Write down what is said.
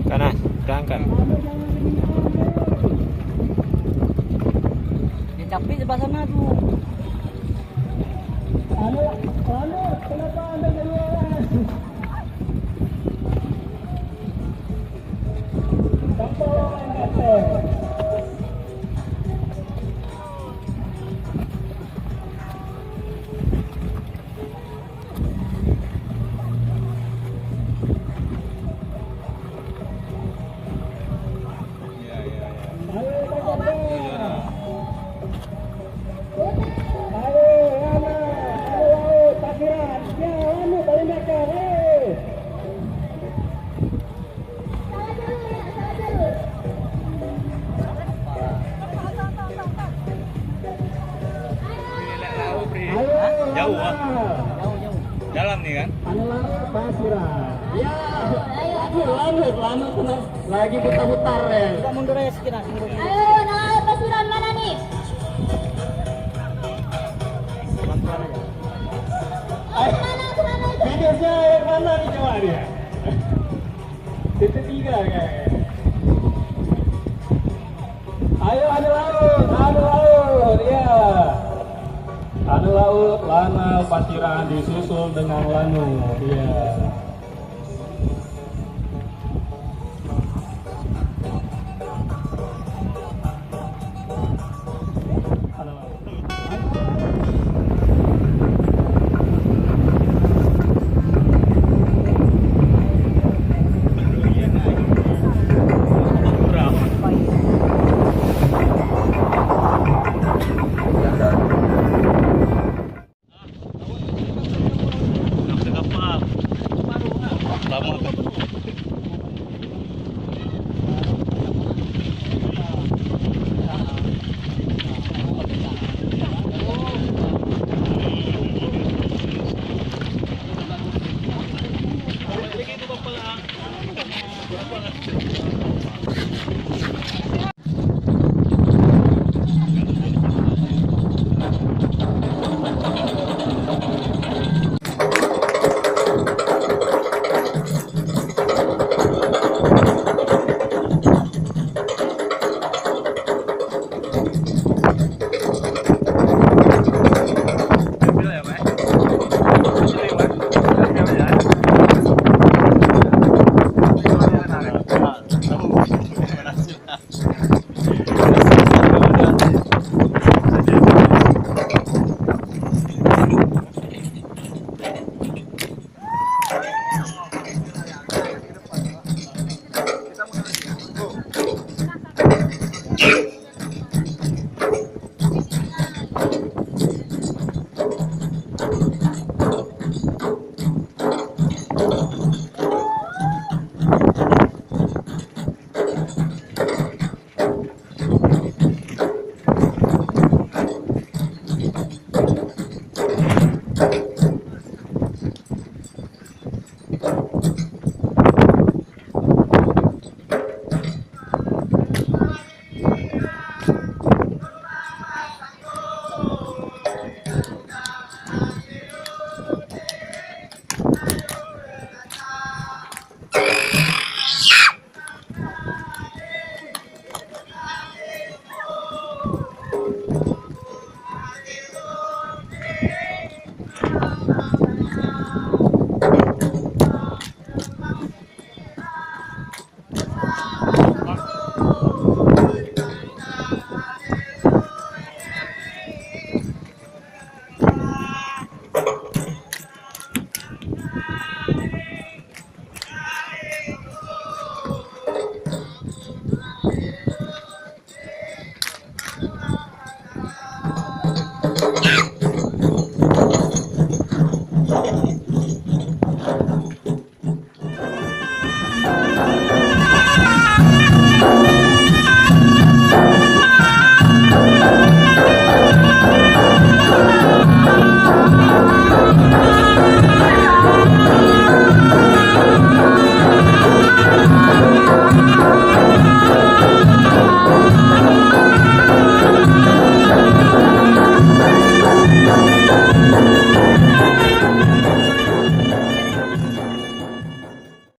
Kanan, berangkat. Dia capek sebelah sana tuh. Kenapa Anda duluan? Sampai kata. Jauh ah. Jauh. Dalam nih kan? Pasiran. Ya, lama lagi putar-putar ya. Kita mundur aja sedikit. Ayo, nah pasiran mana nih? Pelan-pelan aja. Videonya yang mana nih coba dia? Titik 3 kayaknya. Ayo adu laut, ya. Adu laut, Lana Pasiran disusul dengan Lanu, ya.